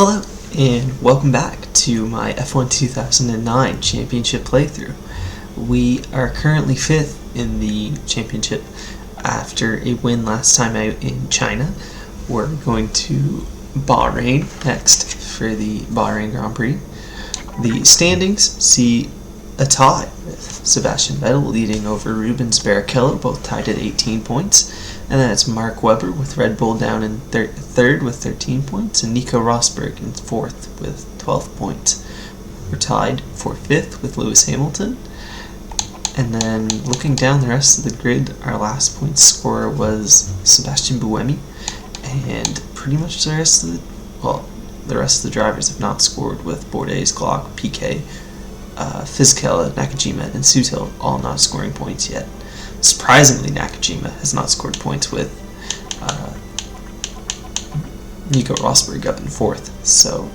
Hello, and welcome back to my F1 2009 Championship playthrough. We are currently 5th in the Championship after a win last time out in China. We're going to Bahrain next for the Bahrain Grand Prix. The standings see a tie with Sebastian Vettel leading over Rubens Barrichello, both tied at 18 points. And then it's Mark Webber with Red Bull down in third with 13 points, and Nico Rosberg in 4th with 12 points. We're tied for 5th with Lewis Hamilton. And then looking down the rest of the grid, our last point scorer was Sebastian Buemi, and pretty much the rest of the rest of the drivers have not scored, with Bourdais, Glock, PK, Fisichella, Nakajima, and Sutil all not scoring points yet. Surprisingly, Nakajima has not scored points, with Nico Rosberg up in 4th. So,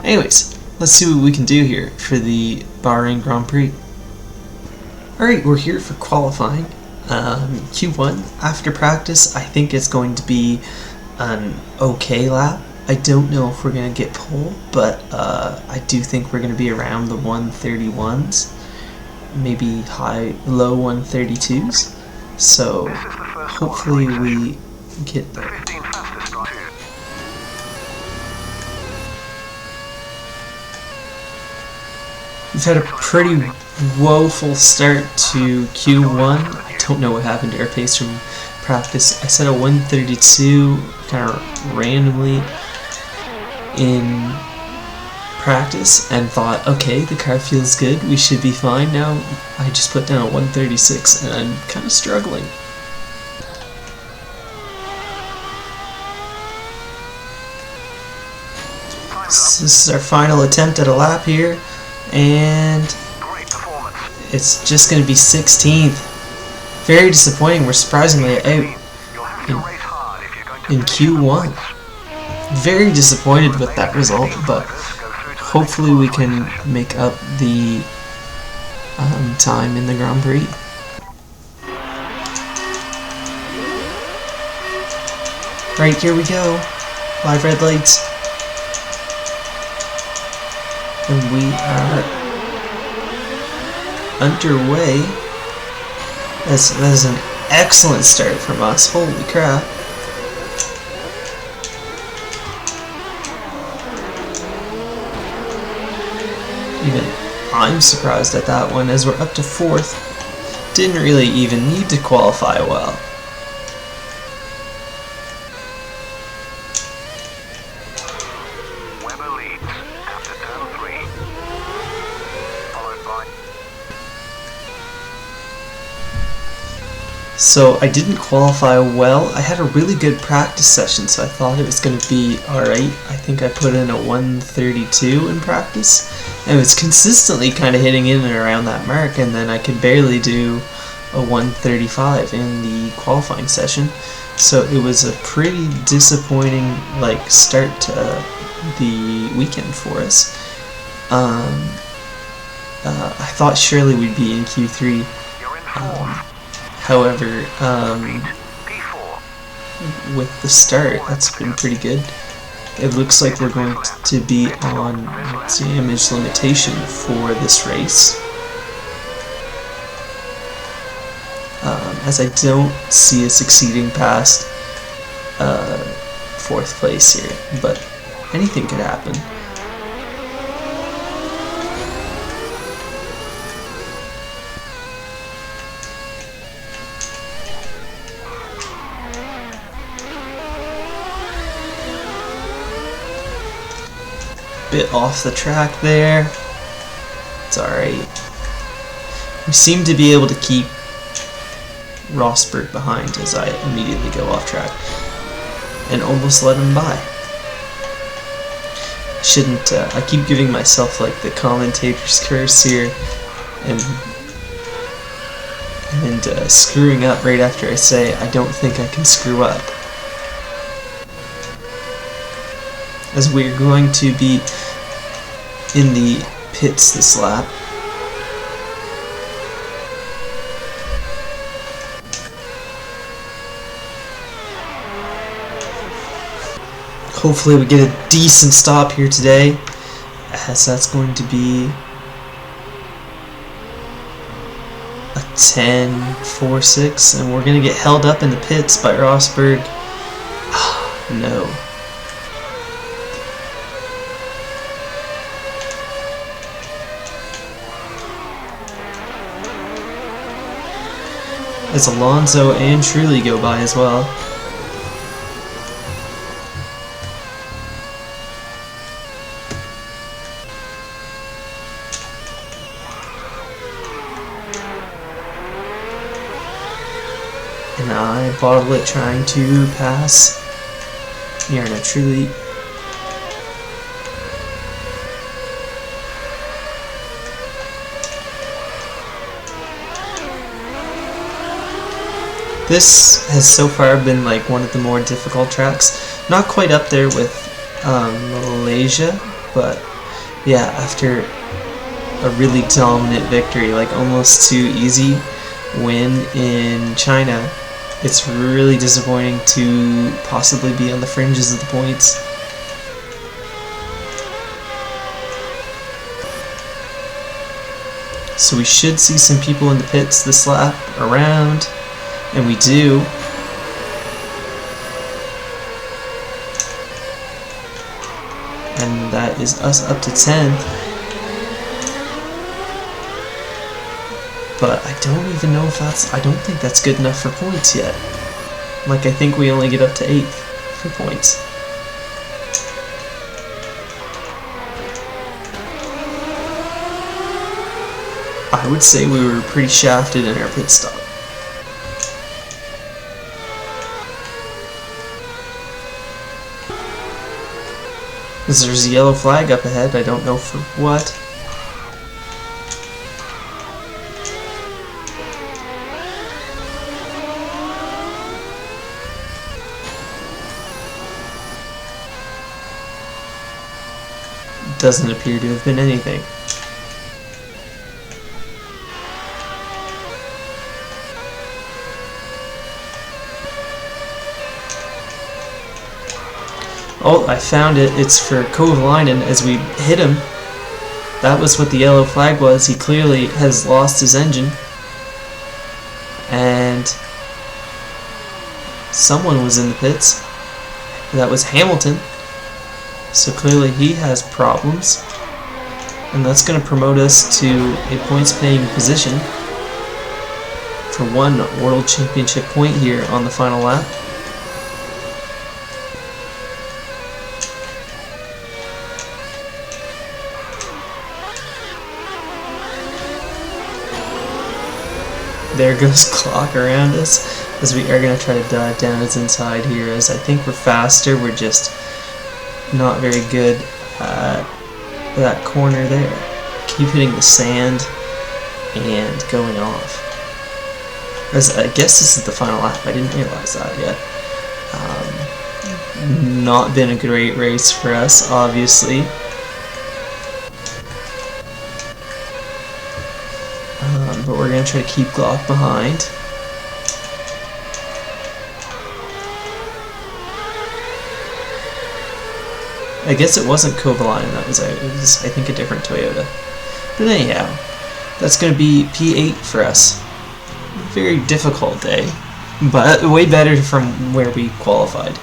anyways, let's see what we can do here for the Bahrain Grand Prix. Alright, we're here for qualifying. Q1, after practice, I think it's going to be an okay lap. I don't know if we're going to get pole, but I do think we're going to be around the 131s. Maybe low 132s, so hopefully we get there. We've had a pretty woeful start to Q1. I don't know what happened to our pace from practice. I set a 132 kind of randomly in practice and thought, okay, the car feels good, we should be fine. Now I just put down a 136 and I'm kind of struggling. So this is our final attempt at a lap here, and it's just going to be 16th. Very disappointing. We're surprisingly out in Q1. Very disappointed with that result, but hopefully we can make up the time in the Grand Prix. Right, here we go. Live red lights. And we are underway. That's an excellent start from us. Holy crap. Even I'm surprised at that one, as we're up to 4th. Didn't really even need to qualify well. Webber leads after turn 3, followed by. So I didn't qualify well. I had a really good practice session, so I thought it was going to be alright. I think I put in a 132 in practice. And it was consistently kind of hitting in and around that mark, and then I could barely do a 135 in the qualifying session. So it was a pretty disappointing start to the weekend for us. I thought surely we'd be in Q3. However, with the start, that's been pretty good. It looks like we're going to be on damage limitation for this race, as I don't see us succeeding past 4th place here, but anything could happen. Bit off the track there. It's alright. We seem to be able to keep Rosberg behind as I immediately go off track and almost let him by. Shouldn't I keep giving myself the commentator's curse here and screwing up right after I say I don't think I can screw up, as we're going to be in the pits this lap. hopefully we get a decent stop here today, as that's going to be a 10.46, and we're going to get held up in the pits by Rosberg. No. As Alonso and Trulli go by as well. And I bottle it trying to pass Jarno Trulli. This has so far been like one of the more difficult tracks. Not quite up there with Malaysia, but yeah, after a really dominant victory, like almost too easy win in China, it's really disappointing to possibly be on the fringes of the points. So we should see some people in the pits this lap around. And we do. And that is us up to 10th. But I don't even know if I don't think that's good enough for points yet. Like, I think we only get up to 8th for points. I would say we were pretty shafted in our pit stop. There's a yellow flag up ahead, I don't know for what. Doesn't appear to have been anything. Oh, I found it. It's for Kovalainen as we hit him. That was what the yellow flag was. He clearly has lost his engine. And someone was in the pits. That was Hamilton. So clearly he has problems. And that's going to promote us to a points-paying position for one World Championship point here on the final lap. There goes Clock around us, as we are going to try to dive down his inside here, as I think we're faster, we're just not very good at that corner there. Keep hitting the sand and going off. As I guess this is the final lap, I didn't realize that yet. Not been a great race for us, obviously. But we're going to try to keep Glock behind. I guess it wasn't Kovalainen, it was I think a different Toyota. But anyhow, that's going to be P8 for us. Very difficult day, but way better from where we qualified.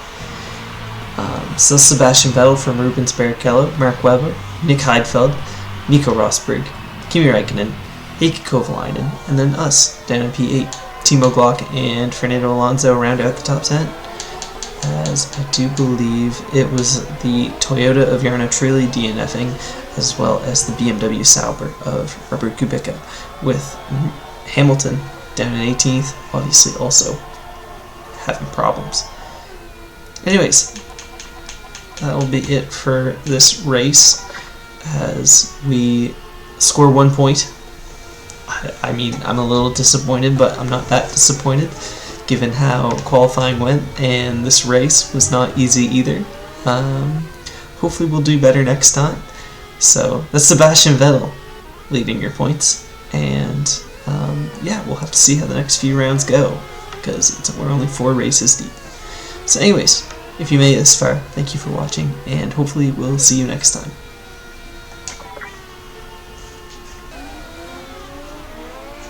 So Sebastian Vettel from Rubens Barrichello, Mark Webber, Nick Heidfeld, Nico Rosberg, Kimi Räikkönen, Heikki Kovalainen, and then us down in P8. Timo Glock and Fernando Alonso round out the top 10. As I do believe it was the Toyota of Jarno Trulli DNFing, as well as the BMW Sauber of Robert Kubica, with Hamilton down in 18th, obviously also having problems. Anyways, that will be it for this race, as we score 1 point. I mean, I'm a little disappointed, but I'm not that disappointed, given how qualifying went, and this race was not easy either. Hopefully we'll do better next time. So, that's Sebastian Vettel leading your points, and yeah, we'll have to see how the next few rounds go, because we're only 4 races deep. So anyways, If you made it this far, thank you for watching, and hopefully we'll see you next time.